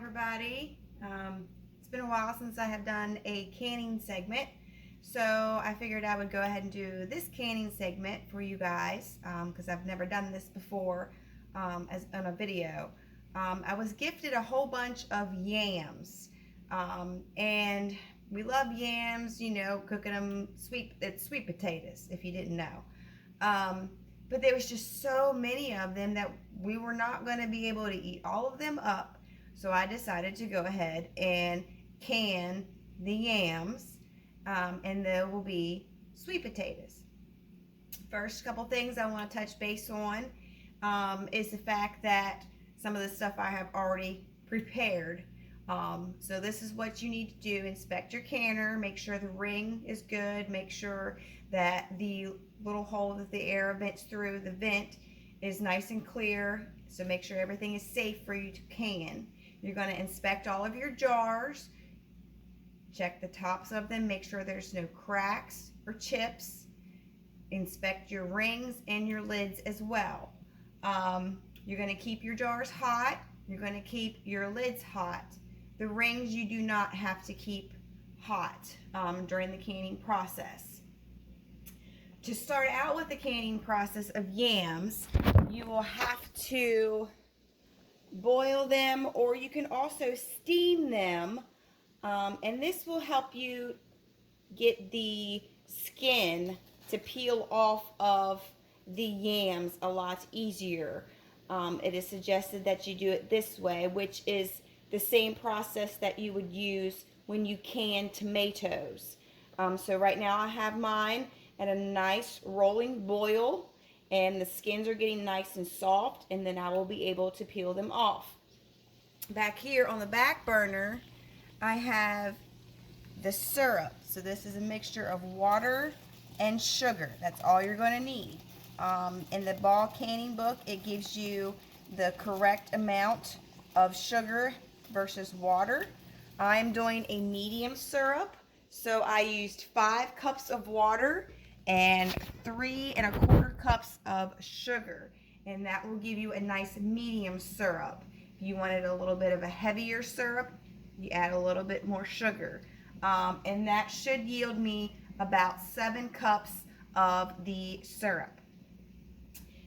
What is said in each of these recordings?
everybody. It's been a while since I have done a canning segment, so I figured I would go ahead and do this canning segment for you guys because I've never done this before as on a video. I was gifted a whole bunch of yams, and we love yams, you know, cooking them sweet. It's sweet potatoes, if you didn't know. But there was just so many of them that we were not going to be able to eat all of them up. So I decided to go ahead and can the yams, and there will be sweet potatoes. First couple things I want to touch base on is the fact that some of the stuff I have already prepared. So this is what you need to do. Inspect your canner, make sure the ring is good, make sure that the little hole that the air vents through, the vent, is nice and clear. So make sure everything is safe for you to can. You're going to inspect all of your jars, check the tops of them, make sure there's no cracks or chips. Inspect your rings and your lids as well. You're going to keep your jars hot. You're going to keep your lids hot. The rings you do not have to keep hot during the canning process. To start out with the canning process of yams, you will have to boil them, or you can also steam them, and this will help you get the skin to peel off of the yams a lot easier. It is suggested that you do it this way, which is the same process that you would use when you can tomatoes. So right now I have mine at a nice rolling boil, and the skins are getting nice and soft, and then I will be able to peel them off. Back here on the back burner, I have the syrup. So this is a mixture of water and sugar. That's all you're going to need. In the ball canning book, it gives you the correct amount of sugar versus water. I'm doing a medium syrup, so I used 5 cups of water and 3 1/4 cups of sugar, and that will give you a nice medium syrup. If you wanted a little bit of a heavier syrup, you add a little bit more sugar, and that should yield me about 7 cups of the syrup.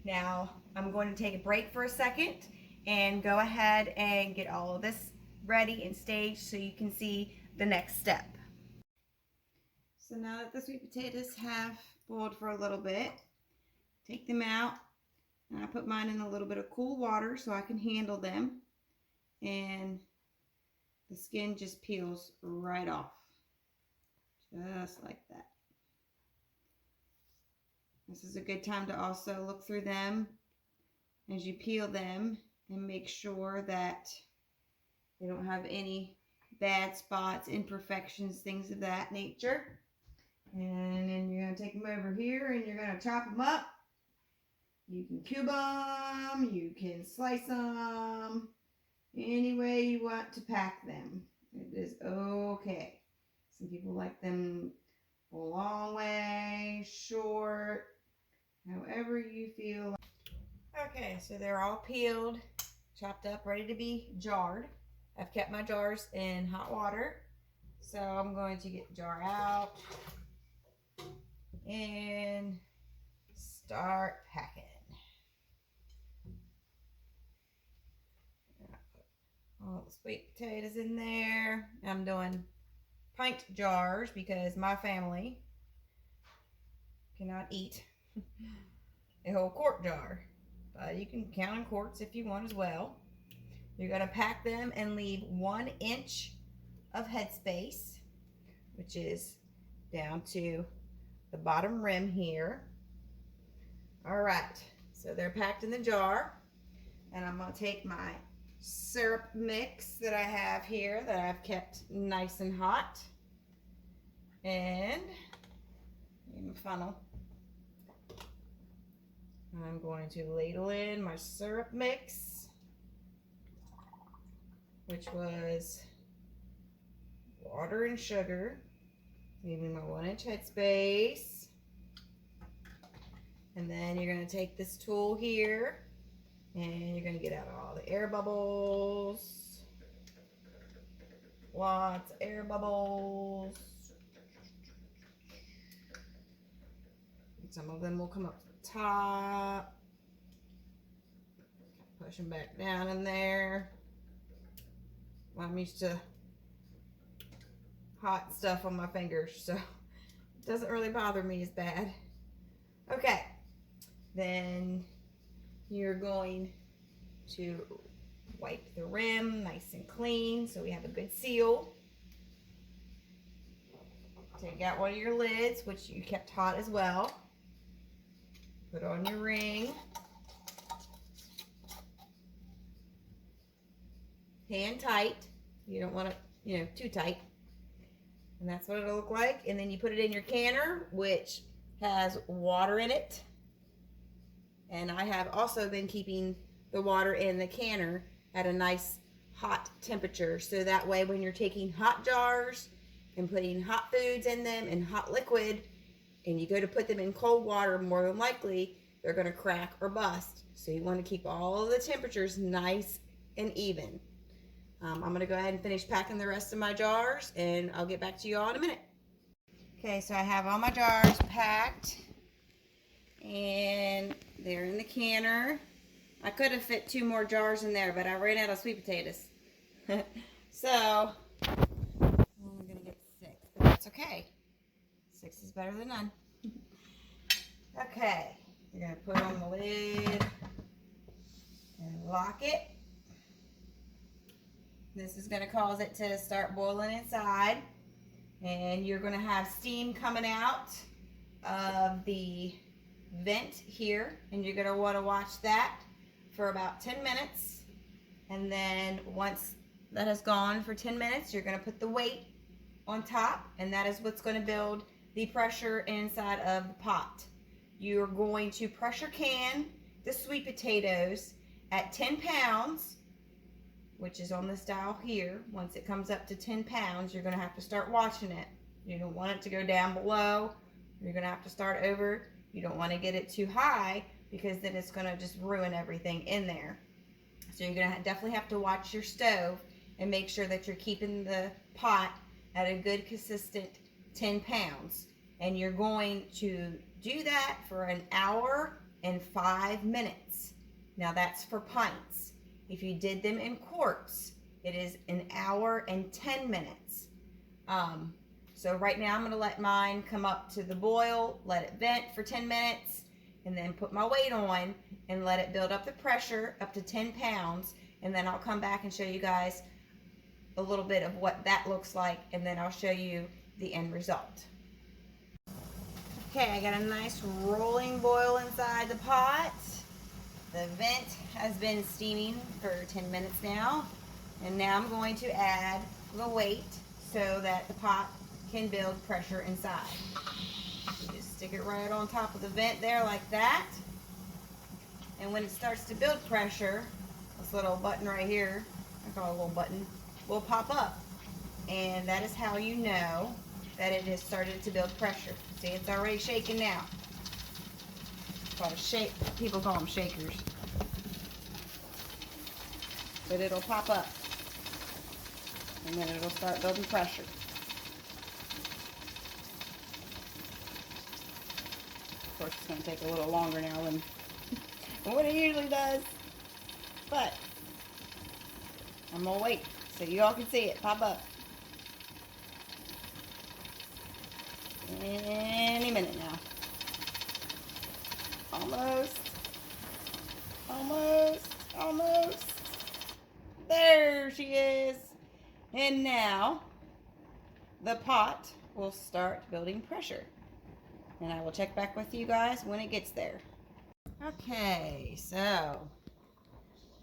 Now I'm going to take a break for a second and go ahead and get all of this ready and staged so you can see the next step. So now that the sweet potatoes have boiled for a little bit, take them out, and I put mine in a little bit of cool water so I can handle them, and the skin just peels right off, just like that. This is a good time to also look through them as you peel them and make sure that they don't have any bad spots, imperfections, things of that nature. And then you're going to take them over here and you're going to chop them up. You can cube them, you can slice them, any way you want to pack them. It is okay. Some people like them a long way, short, however you feel. Okay, so they're all peeled, chopped up, ready to be jarred. I've kept my jars in hot water, so I'm going to get the jar out and start packing. All the sweet potatoes in there. I'm doing pint jars because my family cannot eat a whole quart jar. But you can count in quarts if you want as well. You're going to pack them and leave 1 inch of headspace, which is down to the bottom rim here. All right, so they're packed in the jar, and I'm going to take my syrup mix that I have here that I've kept nice and hot, and in a funnel, I'm going to ladle in my syrup mix, which was water and sugar, leaving my 1 inch headspace. And then you're going to take this tool here and you're going to get out all the air bubbles. lots of air bubbles. Some of them will come up to the top. Push them back down in there. Well, I'm used to hot stuff on my fingers, so it doesn't really bother me as bad. Okay, then you're going to wipe the rim nice and clean so we have a good seal. Take out one of your lids, which you kept hot as well. Put on your ring. Hand tight. You don't want it, too tight. And that's what it'll look like. And then you put it in your canner, which has water in it. And I have also been keeping the water in the canner at a nice hot temperature. So that way when you're taking hot jars and putting hot foods in them and hot liquid, and you go to put them in cold water, more than likely they're going to crack or bust. So you want to keep all of the temperatures nice and even. I'm going to go ahead and finish packing the rest of my jars, and I'll get back to you all in a minute. Okay, so I have all my jars packed, and they're in the canner. I could have fit 2 more jars in there, but I ran out of sweet potatoes. So I'm going to get 6, but that's okay. 6 is better than none. Okay, you're going to put on the lid and lock it. This is going to cause it to start boiling inside, and you're going to have steam coming out of the vent here, and you're going to want to watch that for about 10 minutes. And then once that has gone for 10 minutes, you're going to put the weight on top, and that is what's going to build the pressure inside of the pot. You're going to pressure can the sweet potatoes at 10 pounds, which is on this dial here. Once it comes up to 10 pounds, you're going to have to start watching it. You don't want it to go down below. You're going to have to start over. You don't want to get it too high, because then it's going to just ruin everything in there. So you're going to definitely have to watch your stove and make sure that you're keeping the pot at a good consistent 10 pounds. And you're going to do that for an hour and 5 minutes. Now that's for pints. If you did them in quarts, it is an hour and 10 minutes. So right now I'm going to let mine come up to the boil, let it vent for 10 minutes, and then put my weight on and let it build up the pressure up to 10 pounds. And then I'll come back and show you guys a little bit of what that looks like, and then I'll show you the end result. Okay, I got a nice rolling boil inside the pot. The vent has been steaming for 10 minutes now, and now I'm going to add the weight so that the pot can build pressure inside. You just stick it right on top of the vent there like that, and when it starts to build pressure, this little button right here, I call it a little button, will pop up, and that is how you know that it has started to build pressure. See, it's already shaking now. It's called a shake. People call them shakers. But it'll pop up, and then it'll start building pressure. Of course, it's going to take a little longer now than what it usually does, but I'm going to wait so you all can see it pop up. Any minute now. Almost. There she is. And now the pot will start building pressure. And I will check back with you guys when it gets there. Okay, so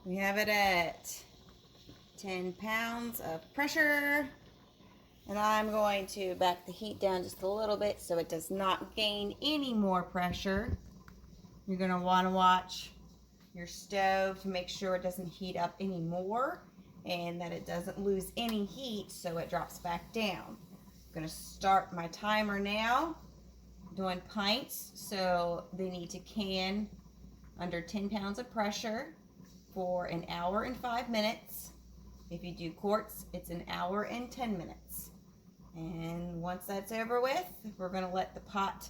we have it at 10 pounds of pressure. And I'm going to back the heat down just a little bit so it does not gain any more pressure. You're going to want to watch your stove to make sure it doesn't heat up anymore and that it doesn't lose any heat so it drops back down. I'm going to start my timer now. Doing pints, so they need to can under 10 pounds of pressure for an hour and 5 minutes. If you do quarts, it's an hour and 10 minutes. And once that's over with, we're going to let the pot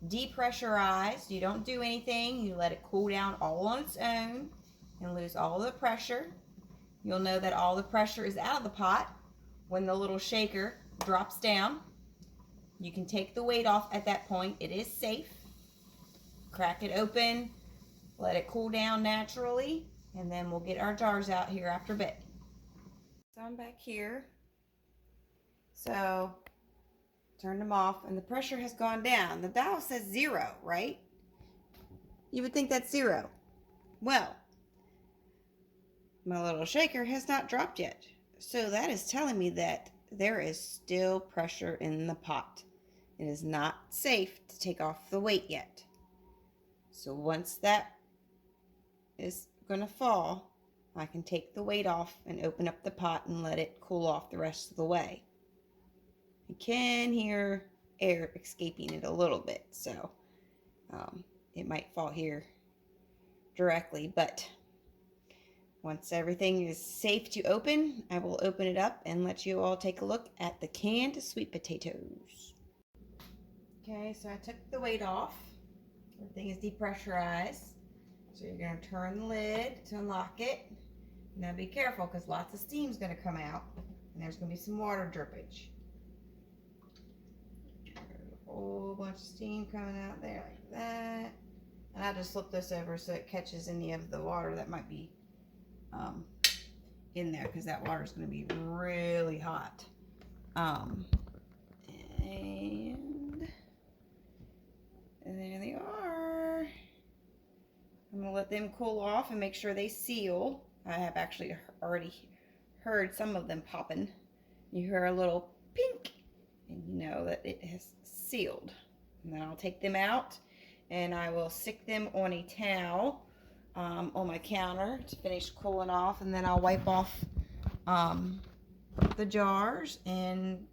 depressurize. You don't do anything. You let it cool down all on its own and lose all the pressure. You'll know that all the pressure is out of the pot when the little shaker drops down. You can take the weight off at that point. It is safe. Crack it open, let it cool down naturally, and then we'll get our jars out here after a bit. So I'm back here. So turn them off, and the pressure has gone down. The dial says 0, right? You would think that's 0. Well, my little shaker has not dropped yet. So that is telling me that there is still pressure in the pot. It is not safe to take off the weight yet. So once that is going to fall, I can take the weight off and open up the pot and let it cool off the rest of the way. You can hear air escaping it a little bit, so it might fall here directly, but once everything is safe to open, I will open it up and let you all take a look at the canned sweet potatoes. Okay, so I took the weight off. Everything is depressurized. So you're going to turn the lid to unlock it. Now be careful because lots of steam is going to come out and there's going to be some water drippage. There's a whole bunch of steam coming out there like that. And I just flip this over so it catches any of the water that might be in there, because that water is going to be really hot. And there they are. I'm going to let them cool off and make sure they seal. I have actually already heard some of them popping. You hear a little pink, and you know that it has sealed. And then I'll take them out and I will stick them on a towel on my counter to finish cooling off, and then I'll wipe off the jars and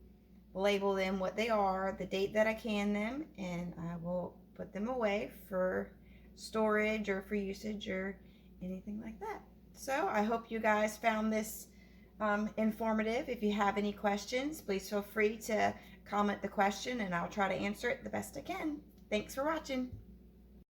label them what they are, the date that I canned them, and I will put them away for storage or for usage or anything like that. So I hope you guys found this informative. If you have any questions, please feel free to comment the question and I'll try to answer it the best I can. Thanks for watching.